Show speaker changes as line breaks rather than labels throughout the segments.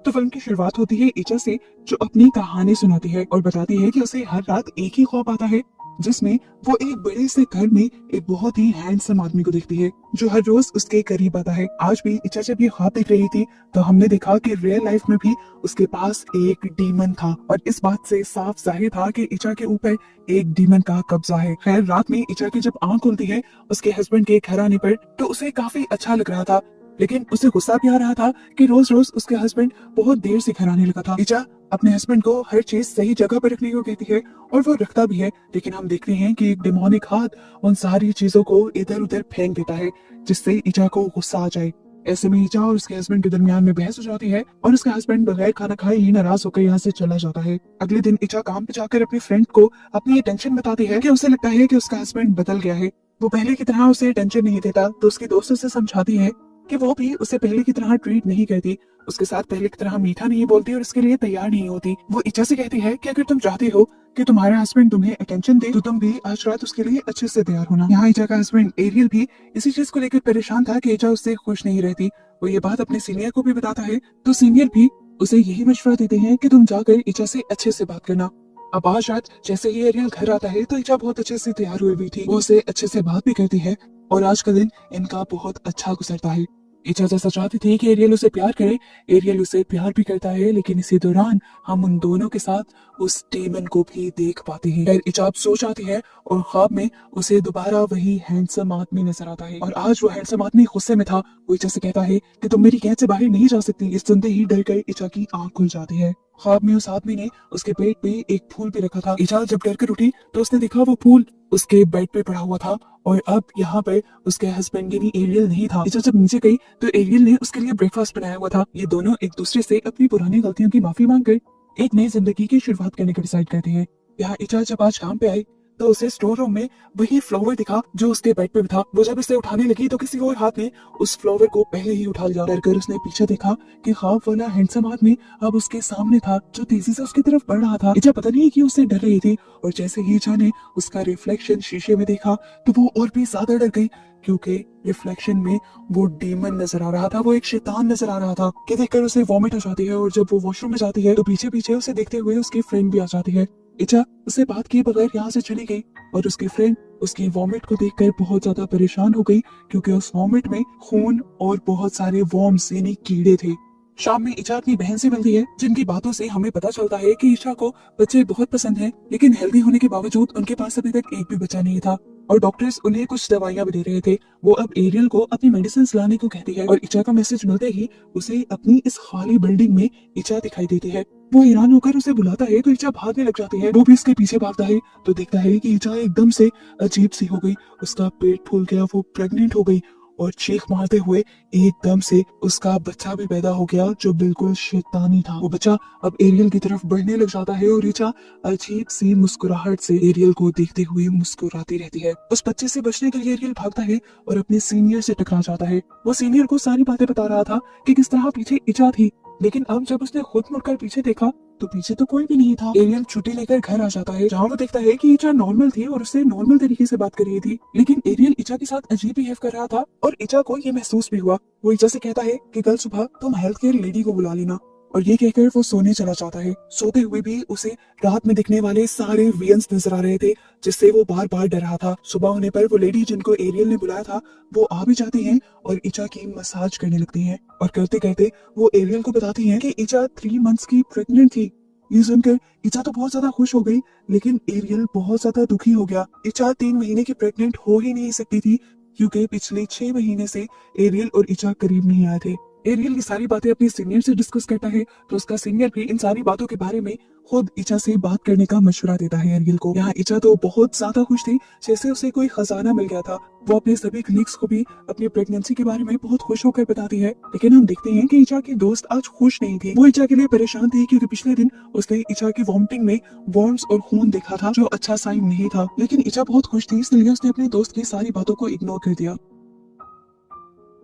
तो फिल्म की शुरुआत होती है ईचा से, जो अपनी कहानी सुनाती है और बताती है कि उसे हर रात एक ही ख्वाब आता है, जिसमें वो एक बड़े से घर में एक बहुत ही हैंडसम आदमी को देखती है जो हर रोज उसके करीब आता है। आज भी ईचा जब ये ख्वाब देख रही थी तो हमने देखा कि रियल लाइफ में भी उसके पास एक डीमन था, और इस बात से साफ जाहिर था कि ईचा के ऊपर एक डीमन का कब्जा है। खैर, रात में ईचा की जब आंख खुलती है उसके हस्बैंड के घर आने पर, तो उसे काफी अच्छा लग रहा था, लेकिन उसे गुस्सा भी आ रहा था कि रोज रोज उसके हस्बैंड बहुत देर से घर आने लगा था। ईचा अपने हस्बैंड को हर चीज सही जगह पर रखने को कहती है और वो रखता भी है, लेकिन हम देखते हैं कि एक डिमोनिक हाथ उन सारी चीजों को इधर उधर फेंक देता है, जिससे ईचा को गुस्सा आ जाए। ऐसे में ईचा और उसके हस्बैंड के दरमियान में बहस हो जाती है और उसका हस्बैंड बगैर खाना खाए ही नाराज होकर यहाँ से चला जाता है। अगले दिन ईचा काम पे जाकर अपने फ्रेंड को अपनी ये टेंशन बताती है कि उसे लगता है कि उसका हस्बैंड बदल गया है। वो पहले की तरह उसे टेंशन नहीं देता, तो उसके दोस्तों से समझाती है कि वो भी उसे पहले की तरह ट्रीट नहीं करती, उसके साथ पहले की तरह मीठा नहीं बोलती और उसके लिए तैयार नहीं होती। वो इच्छा से कहती है कि अगर तुम चाहती हो कि तुम्हारा हस्बैंड तुम्हें अटेंशन दे तो तुम भी आज रात उसके लिए अच्छे से तैयार होना। यहाँ इच्छा का हस्बैंड एरियल भी इसी चीज को लेकर परेशान था कि इच्छा उससे खुश नहीं रहती। वो ये बात अपने सीनियर को भी बताता है, तो सीनियर भी उसे यही मशवरा देते हैं कि तुम जाकर इच्छा से अच्छे से बात करना। अब आज रात जैसे ही एरियल घर आता है तो इच्छा बहुत अच्छे से तैयार हुई हुई थी, वो उसे अच्छे से बात भी करती है और आज का दिन इनका बहुत अच्छा गुजरता है। इच्छा जैसा चाहती थी कि एरियल उसे प्यार करे, एरियल उसे प्यार भी करता है, लेकिन इसी दौरान हम उन दोनों के साथ उस डीमन को भी देख पाते हैं। खैर, इच्छा अब सो जाती है और ख्वाब में उसे दोबारा वही हैंडसम आदमी नजर आता है, और आज वो हैंडसम आदमी गुस्से में था। वो इच्छा से कहता है कि तुम मेरी कैद से बाहर नहीं जा सकती। इस सुनते ही डर कर इच्छा की आंख खुल जाती है। ख्वाब में उस आदमी ने उसके पेट पे एक फूल भी रखा था। इच्छा जब डर कर उठी तो उसने देखा वो फूल उसके बेड पे पड़ा हुआ था, और अब यहाँ पर उसके हस्बैंड यानी एरियल नहीं था। इच्छा जब नीचे गई तो एरियल ने उसके लिए ब्रेकफास्ट बनाया हुआ था। ये दोनों एक दूसरे से अपनी पुरानी गलतियों की माफी मांगकर एक नई जिंदगी की शुरुआत करने का डिसाइड करते हैं। यहाँ इच्छा जब आज काम पे आई तो उसे स्टोर रूम में वही फ्लावर दिखा जो उसके बेड पे था। वो जब इसे उठाने लगी तो किसी और हाथ ने उस फ्लावर को पहले ही उठा लिया। डर कर उसने पीछे देखा कि ख्वाब वाला हैंडसम आदमी अब उसके सामने था, जो तेजी से उसकी तरफ बढ़ रहा था। इच्छा पता नहीं कि उससे डर रही थी, और जैसे ही इच्छा ने उसका रिफ्लेक्शन शीशे में देखा तो वो और भी ज्यादा डर गई, क्योंकि रिफ्लेक्शन में वो डीमन नजर आ रहा था, वो एक शैतान नजर आ रहा था। कि देखकर उसे वॉमिट हो जाती है, और जब वो वॉशरूम में जाती है तो पीछे पीछे उसे देखते हुए उसकी फ्रेंड भी आ जाती है। इच्छा उससे बात किए बगैर यहाँ से चली गई, और उसकी फ्रेंड उसकी वॉमिट को देखकर बहुत ज्यादा परेशान हो गई, क्योंकि उस वॉमिट में खून और बहुत सारे वॉर्म्स यानी कीड़े थे। शाम में इच्छा अपनी बहन से मिलती है, जिनकी बातों से हमें पता चलता है कि इच्छा को बच्चे बहुत पसंद हैं, लेकिन हेल्दी होने के बावजूद उनके पास अभी तक एक भी बच्चा नहीं था, और डॉक्टर्स उन्हें कुछ दवाइयां भी दे रहे थे। वो अब एरियल को अपनी मेडिसिन लाने को कहती है, और इच्छा का मैसेज मिलते ही उसे अपनी इस खाली बिल्डिंग में इच्छा दिखाई देती है। वो हैरान होकर उसे बुलाता है तो इच्छा भागने लग जाती है। वो भी उसके पीछे भागता है तो देखता है कि इच्छा एकदम से अजीब सी हो गई, उसका पेट फूल गया, वो प्रेग्नेंट हो गई, और चीख मारते हुए एकदम से उसका बच्चा भी पैदा हो गया, जो बिल्कुल शैतानी था। वो बच्चा अब एरियल की तरफ बढ़ने लग जाता है, और इच्छा अजीब सी मुस्कुराहट से एरियल को देखते हुए मुस्कुराती रहती है। उस बच्चे से बचने के लिए एरियल भागता है और अपने सीनियर से टकरा जाता है। वो सीनियर को सारी बातें बता रहा था कि किस तरह पीछे इच्छा थी, लेकिन अब जब उसने खुद मुड़कर पीछे देखा तो पीछे तो कोई भी नहीं था। एरियल छुट्टी लेकर घर आ जाता है, जहाँ वो देखता है कि इच्छा नॉर्मल थी और उससे नॉर्मल तरीके से बात कर रही थी, लेकिन एरियल इच्छा के साथ अजीब बिहेव कर रहा था, और इच्छा को ये महसूस भी हुआ। वो इच्छा से कहता है कि कल सुबह तुम हेल्थ केयर लेडी को बुला लेना, और ये कहकर वो सोने चला जाता है। सोते हुए भी उसे रात में दिखने वाले सारे वियंस नजर आ रहे थे, जिससे वो बार बार डर रहा था। सुबह होने पर वो लेडी जिनको एरियल ने बुलाया था वो आ भी जाती हैं और इच्छा की मसाज करने लगती हैं, और करते करते वो एरियल को बताती हैं कि इच्छा 3 मंथ्स की प्रेग्नेंट थी। ये सुनकर इच्छा तो बहुत ज्यादा खुश हो गई, लेकिन एरियल बहुत ज्यादा दुखी हो गया। इच्छा 3 महीने की प्रेग्नेंट हो ही नहीं सकती थी, क्योंकि पिछले 6 महीने से एरियल और इच्छा करीब नहीं आए थे। एरियल ये सारी बातें अपने सीनियर से डिस्कस करता है, तो उसका सीनियर भी इन सारी बातों के बारे में खुद इच्छा से बात करने का मशवरा देता है एरियल को। यहाँ इच्छा तो बहुत ज्यादा खुश थी, जैसे उसे कोई खजाना मिल गया था। वो अपने सभी कलीग्स को भी अपनी प्रेगनेंसी के बारे में बहुत खुश होकर बताती है, लेकिन हम देखते हैं कि इच्छा की दोस्त आज खुश नहीं थी। वो इच्छा के लिए परेशान थी, क्योंकि पिछले दिन उसने इच्छा की वॉमिटिंग में वॉर्म्स और खून देखा था, जो अच्छा साइन नहीं था। लेकिन इच्छा बहुत खुश थी, इसलिए उसने अपने दोस्त की सारी बातों को इग्नोर कर दिया।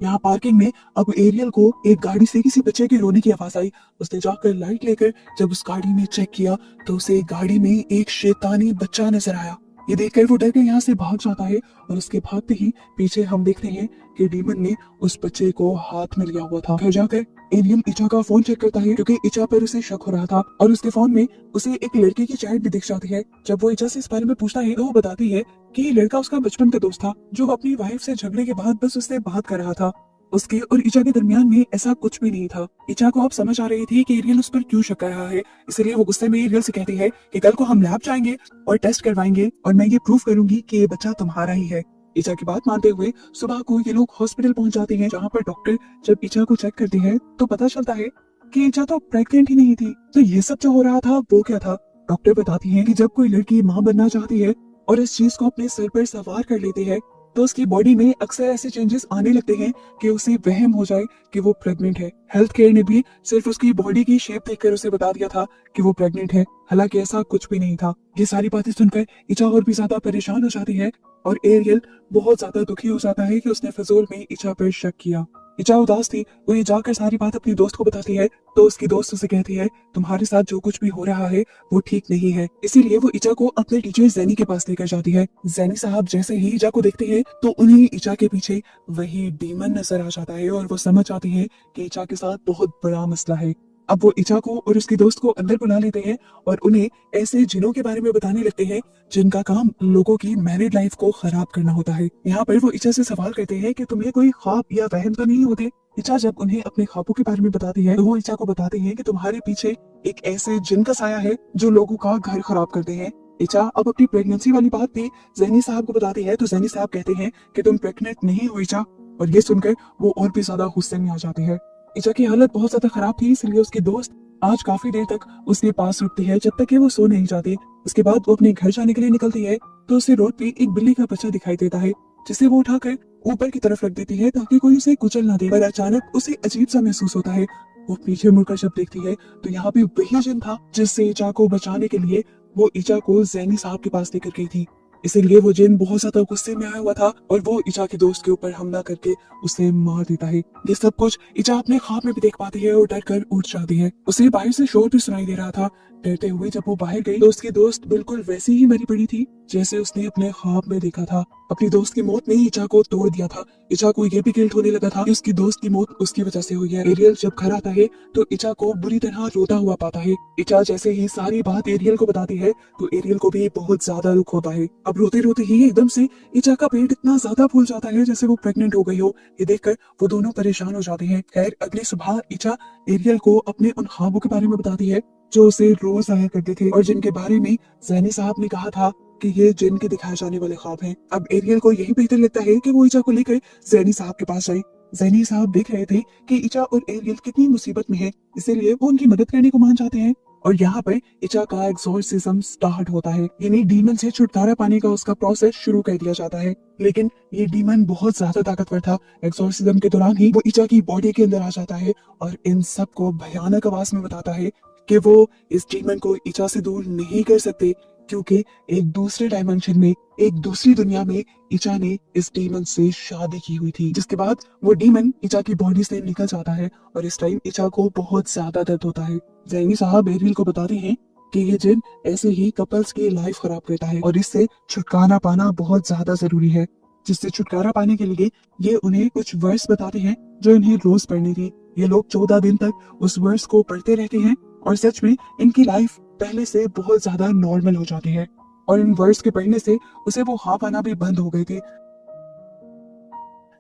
यहाँ पार्किंग में अब एरियल को एक गाड़ी से किसी बच्चे के रोने की आवाज आई। उसने जाकर लाइट लेकर जब उस गाड़ी में चेक किया तो उसे गाड़ी में एक शैतानी बच्चा नजर आया। ये देखकर वो डर के यहाँ से भाग जाता है, और उसके भागते ही पीछे हम देखते हैं कि डीमन ने उस बच्चे को हाथ में लिया हुआ था। घर जाकर एरियल इचा का फोन चेक करता है क्योंकि इचा पर उसे शक हो रहा था और उसके फोन में उसे एक लड़के की चैट भी दिख जाती है। जब वो इचा से इस बारे में पूछता है तो वो बताती है कि ये लड़का उसका बचपन का दोस्त था जो अपनी वाइफ से झगड़े के बाद बस उससे बात कर रहा था। उसके और इचा के दरमियान में ऐसा कुछ भी नहीं था। इचा को अब समझ आ रही थी कि एरियल उस पर क्यों शक कर रहा है, इसलिए वो गुस्से में एरियल से कहती है कि कल को हम लैब जाएंगे और टेस्ट करवाएंगे और मैं ये प्रूफ करूंगी कि ये बच्चा तुम्हारा ही है। इचा की बात मानते हुए सुबह को ये लोग हॉस्पिटल पहुंच जाते हैं जहाँ पर डॉक्टर जब इचा को चेक करती है तो पता चलता है कि इचा तो प्रेग्नेंट ही नहीं थी। तो ये सब जो हो रहा था वो क्या था? डॉक्टर बताती है कि जब कोई लड़की माँ बनना चाहती है और इस चीज को अपने सर पर सवार कर लेती है तो उसकी बॉडी में अक्सर ऐसे चेंजेस आने लगते हैं कि उसे वहम हो जाए कि वो प्रेग्नेंट है। हेल्थ केयर ने भी सिर्फ उसकी बॉडी की शेप देखकर उसे बता दिया था कि वो प्रेग्नेंट है, हालांकि ऐसा कुछ भी नहीं था। ये सारी बातें सुनकर इचा और भी ज्यादा परेशान हो जाती है और एरियल बहुत ज्यादा दुखी हो जाता है कि उसने फिजूल में इचा पर शक किया। इचा उदास थी, वो ये जाकर सारी बात अपनी दोस्त को बताती है तो उसकी दोस्त उसे कहती है तुम्हारे साथ जो कुछ भी हो रहा है वो ठीक नहीं है। इसीलिए वो इचा को अपने टीचर जैनी के पास लेकर जाती है। जैनी साहब जैसे ही इचा को देखते हैं तो उन्हें इचा के पीछे वही डीमन नजर आ जाता है और वो समझ जाती है कि इचा के साथ बहुत बड़ा मसला है। अब वो इचा को और उसकी दोस्त को अंदर बुला लेते हैं और उन्हें ऐसे जिनों के बारे में बताने लगते हैं जिनका काम लोगों की मैरिड लाइफ को खराब करना होता है। यहाँ पर वो इचा से सवाल करते हैं कि तुम्हें कोई ख्वाब या वहम तो नहीं होते? इचा जब उन्हें अपने ख्वाबों के बारे में बताती है तो वो इचा को बताती है कि तुम्हारे पीछे एक ऐसे जिन का साया है जो लोगों का घर खराब करते हैं। इचा अब अपनी प्रेगनेंसी वाली बात भी जैनी साहब को बताती है तो जैनी साहब कहते हैं कि तुम प्रेग्नेंट नहीं हो इचा, और ये सुनकर वो और भी ज्यादा गुस्से में आ जाती है। इचा की हालत बहुत ज्यादा खराब थी, इसलिए उसकी दोस्त आज काफी देर तक उसके पास रुकती है जब तक कि वो सो नहीं जाती। उसके बाद वो अपने घर जाने के लिए निकलती है तो उसे रोड पे एक बिल्ली का बच्चा दिखाई देता है जिसे वो उठाकर ऊपर की तरफ रख देती है ताकि कोई उसे कुचल ना दे। पर अचानक उसे अजीब सा महसूस होता है। वो पीछे मुड़कर जब देखती है तो यहाँ पे वही जिन था जिससे इचा को बचाने के लिए वो इचा को जैनी साहब के पास लेकर गई थी। इसीलिए वो जिन बहुत ज्यादा गुस्से में आया हुआ था और वो इचा के दोस्त के ऊपर हमला करके उसे मार देता है। ये सब कुछ इचा अपने ख्वाब में भी देख पाती है और डर कर उठ जाती है। उसे बाहर से शोर भी सुनाई दे रहा था। डरते हुए जब वो बाहर गई तो उसकी दोस्त बिल्कुल वैसी ही मरी पड़ी थी जैसे उसने अपने ख्वाब में देखा था। अपनी दोस्त की मौत ने इचा को तोड़ दिया था। इचा को ये भी गिल्ट होने लगा था कि उसकी दोस्त की मौत उसकी वजह से हुई है। एरियल जब घर आता है तो इचा को बुरी तरह रोता हुआ पाता है। इचा जैसे ही सारी बात एरियल को बताती है तो एरियल को भी बहुत ज्यादा दुख होता है। अब रोते रोते ही एकदम से इचा का पेट इतना ज्यादा फूल जाता है जैसे वो प्रेग्नेंट हो गई हो। ये देखकर वो दोनों परेशान हो जाते हैं। खैर अगली सुबह इचा एरियल को अपने उन ख्वाबों के बारे में बताती है जो उसे रोज आया करते थे और जिनके बारे में जैनी साहब ने कहा था कि ये जिन के दिखाए जाने वाले ख्वाब हैं। अब एरियल को यही बेहतर लगता है कि वो इचा को लेकर जैनी साहब के पास जाए। जैनी साहब देख रहे थे कि इचा और एरियल कितनी मुसीबत में है, इसीलिए वो उनकी मदद करने को मान जाते हैं और यहाँ पर इचा का एक्सोर्सिज्म स्टार्ट होता है, यानी डीमन से छुटकारा पाने का उसका प्रोसेस शुरू कर दिया जाता है। लेकिन ये डीमन बहुत ज्यादा ताकतवर था। एक्सोर्सिज्म के दौरान ही वो इचा की बॉडी के अंदर आ जाता है और इन सब को भयानक आवाज में बताता है कि वो इस डीमन को इचा से दूर नहीं कर सकते क्योंकि एक दूसरे डायमेंशन में, एक दूसरी दुनिया में इचा ने इस डीमन से शादी की हुई थी। जिसके बाद वो डीमन इचा की बॉडी से निकल जाता है और इस टाइम इचा को बहुत ज्यादा दर्द होता है। जैनी साहब एरियल को बताते हैं कि ये जिन ऐसे ही कपल्स की लाइफ खराब करता है और इससे छुटकारा पाना बहुत ज्यादा जरूरी है। जिससे छुटकारा पाने के लिए ये उन्हें कुछ वर्स बताते हैं जो इन्हें रोज पढ़नी थी। ये लोग 14 दिन तक उस वर्स को पढ़ते रहते हैं और सच में इनकी लाइफ पहले से बहुत ज्यादा नॉर्मल हो जाती है और इन वर्ड्स के पढ़ने से उसे वो हाँ पाना भी बंद हो गए थे।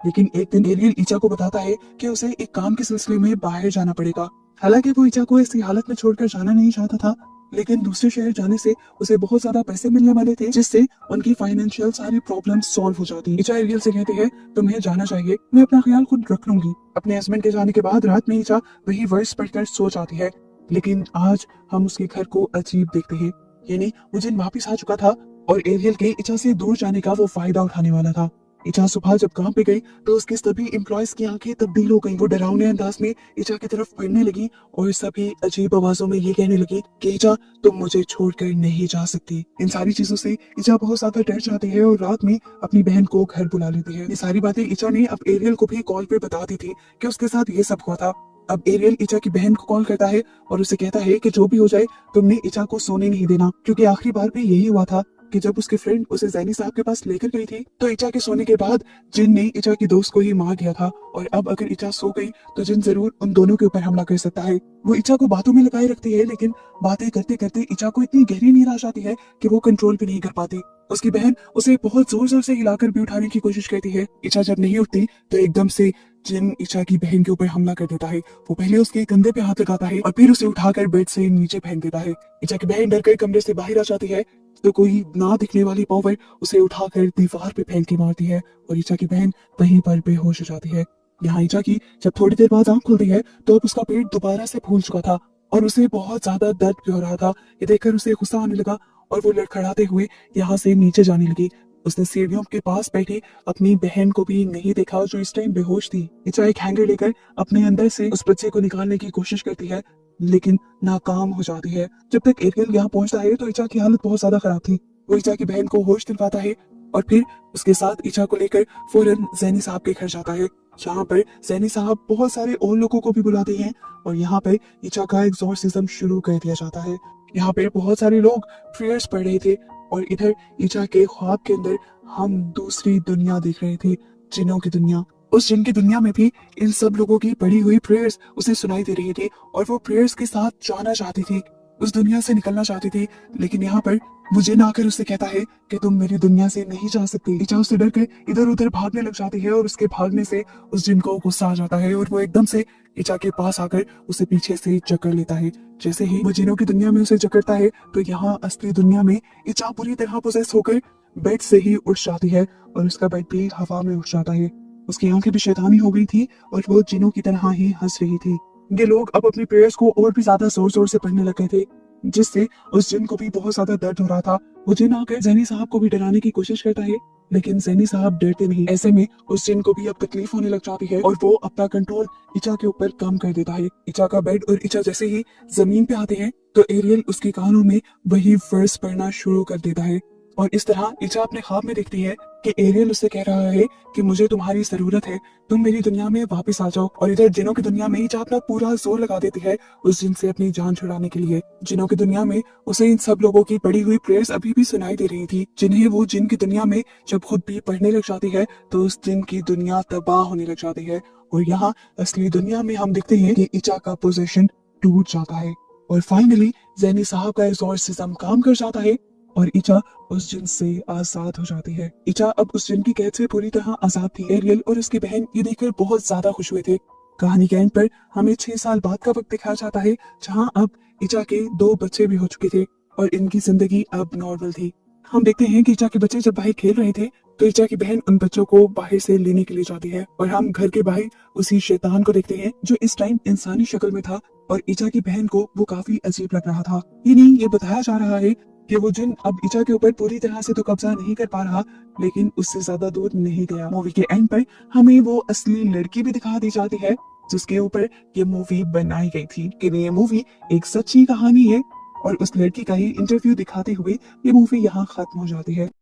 लेकिन एक दिन एरियल इचा को बताता है कि उसे एक काम के सिलसिले में बाहर जाना पड़ेगा। हालांकि वो इचा को ऐसी हालत में छोड़कर जाना नहीं चाहता था, लेकिन दूसरे शहर जाने से उसे बहुत ज्यादा पैसे मिलने वाले थे जिससे उनकी फाइनेंशियल सारी प्रॉब्लम सॉल्व हो जाती। इचा एरियल से कहती है तुम्हें जाना चाहिए, मैं अपना ख्याल खुद रख लूंगी। अपने हस्बैंड के जाने के बाद रात में इचा वही वर्ड्स पढ़कर सो जाती है। लेकिन आज हम उसके घर को अजीब देखते हैं, यानी वो जिन वापिस आ चुका था और एरियल के इचा से दूर जाने का वो फायदा उठाने वाला था। इचा सुबह जब काम पे गई तो उसके सभी एम्प्लॉयज की आंखें तब्दील हो गईं। वो डरावने अंदाज में इचा की तरफ बढ़ने लगी और सभी अजीब आवाजों में ये कहने लगी कि इचा तुम मुझे छोड़कर नहीं जा सकती। इन सारी चीजों से इचा बहुत ज्यादा डर जाती है और रात में अपनी बहन को घर बुला लेती है। ये सारी बातें इचा ने अब एरियल को भी कॉल पे बता दी थी कि उसके साथ ये सब हुआ था। अब एरियल इचा की बहन को कॉल करता है और उसे कहता है कि जो भी हो जाए तुमने इचा को सोने नहीं देना, क्योंकि आखिरी बार भी यही हुआ था कि जब उसके फ्रेंड उसे जैनी साहब के पास लेकर गई थी तो इचा के सोने के बाद जिन ने इचा की दोस्त को ही मार दिया था, और अब अगर इचा सो गई तो जिन जरूर उन दोनों के ऊपर हमला कर सकता है। वो इचा को बातों में लगाए रखती है, लेकिन बातें करते करते इचा को इतनी गहरी नींद आ जाती है कि वो कंट्रोल भी नहीं कर पाती। उसकी बहन उसे बहुत जोर जोर से हिलाकर भी उठाने की कोशिश करती है। इचा जब नहीं उठती तो एकदम से जिन इचा की बहन के ऊपर हमला कर देता है। वो पहले उसके कंधे पे हाथ लगाता है और फिर उसे उठाकर बेड से नीचे फेंक देता है। इचा की बहन डरकर कमरे से बाहर आ जाती है तो कोई ना दिखने वाली पावर उसे उठाकर दीवार पे फेंक के मारती है और इचा की बहन वहीं पर बेहोश हो जाती है। यहाँ इचा की जब थोड़ी देर बाद आंख खुलती है तो अब उसका पेट दोबारा से फूल चुका था और उसे बहुत ज्यादा दर्द भी हो रहा था। ये देखकर उसे गुस्सा आने लगा और वो लड़खड़ाते हुए यहाँ से नीचे जाने लगी। उसने सीढ़ियों के पास बैठी अपनी बहन को भी नहीं देखा जो इस टाइम बेहोश थी। इचा एक हैंगर लेकर अपने अंदर से उस बच्चे को निकालने की कोशिश करती है, लेकिन नाकाम हो जाती है। जब तक एरियल यहाँ पहुंचता है तो इचा की हालत बहुत ज्यादा खराब थी। वो इचा की बहन को होश दिलवाता है और फिर उसके साथ इचा को लेकर फौरन जैनी साहब के घर जाता है, जहाँ पर जैनी साहब बहुत सारे और लोगों को भी बुलाते हैं और यहाँ पर इचा का एग्जॉर्सिज्म शुरू कर दिया जाता है। यहाँ पे बहुत सारे लोग प्रेयर्स पढ़ रहे थे और इधर इचा के ख्वाब के अंदर हम दूसरी दुनिया देख रहे थे, जिन्नों की दुनिया। उस जिन की दुनिया में भी इन सब लोगों की पढ़ी हुई प्रेयर्स उसे सुनाई दे रही थी और वो प्रेयर्स के साथ जाना चाहती थी, उस दुनिया से निकलना चाहती थी। लेकिन यहाँ पर वो जिन आकर उससे कहता है कि तुम मेरी दुनिया से नहीं जा सकती। इचा उससे डर कर इधर उधर भागने लग जाती है और उसके भागने से उस जिन को गुस्सा आ जाता है और वो एकदम से इचा के पास आकर उसे पीछे से जकड़ लेता है। जैसे ही वो जिनों की दुनिया में उसे जकड़ता है तो यहाँ असली दुनिया में इचा पूरी तरह पोसेस होकर बेड से ही उठ जाती है और उसका बेड भी हवा में उठ जाता है। उसकी आंखें भी शैतानी हो गई थी और वो जिनों की तरह ही हंस रही थी। ये लोग अब अपनी प्रेयर्स को और भी ज्यादा जोर जोर से पढ़ने लग गए थे, जिससे उस जिन को भी बहुत ज्यादा दर्द हो रहा था। वो जिन आकर जैनी साहब को भी डराने की कोशिश करता है, लेकिन जैनी साहब डरते नहीं। ऐसे में उस जिन को भी अब तकलीफ होने लग जाती है और वो अपना कंट्रोल इचा के ऊपर कम कर देता है। इचा का बेड और इचा जैसे ही जमीन पे आते हैं तो एरियल उसके कानों में वही वर्स पढ़ना शुरू कर देता है और इस तरह इचा अपने ख्वाब में देखती है कि एरियल उससे कह रहा है कि मुझे तुम्हारी जरूरत है, तुम मेरी दुनिया में वापस आ जाओ। और इधर जिनों की दुनिया में इचा अपना पूरा जोर लगा देती है उस जिन से अपनी जान छुड़ाने के लिए। जिनों की दुनिया में उसे इन सब लोगों की पढ़ी हुई प्रेयर्स अभी भी सुनाई दे रही थी, जिन्हें वो जिन की दुनिया में जब खुद भी पढ़ने लग जाती है तो उस जिन की दुनिया तबाह होने लग जाती है। और यहाँ असली दुनिया में हम देखते हैं कि इचा का पोजीशन टूट जाता है और फाइनली जैनी साहब का एग्जॉर्सिज्म काम कर जाता है और इचा उस जिन से आजाद हो जाती है। इचा अब उस जिन की कैद से पूरी तरह आजाद थी। एरियल और उसकी बहन ये देखकर बहुत ज्यादा खुश हुए थे। कहानी के एंड पर हमें 6 साल बाद का वक्त दिखाया जाता है, जहां अब इचा के 2 बच्चे भी हो चुके थे और इनकी जिंदगी अब नॉर्मल थी। हम देखते हैं कि इचा के बच्चे जब बाहर खेल रहे थे तो इचा की बहन उन बच्चों को बाहर से लेने के लिए जाती है और हम घर के बाहर उसी शैतान को देखते हैं जो इस टाइम इंसानी शक्ल में था और इचा की बहन को वो काफी अजीब लग रहा था। ये बताया जा रहा है कि वो जिन अब इचा के ऊपर पूरी तरह से तो कब्जा नहीं कर पा रहा, लेकिन उससे ज्यादा दूर नहीं गया। मूवी के एंड पर हमें वो असली लड़की भी दिखा दी जाती है जिसके ऊपर ये मूवी बनाई गई थी कि ये मूवी एक सच्ची कहानी है और उस लड़की का ही इंटरव्यू दिखाते हुए ये मूवी यहाँ खत्म हो जाती है।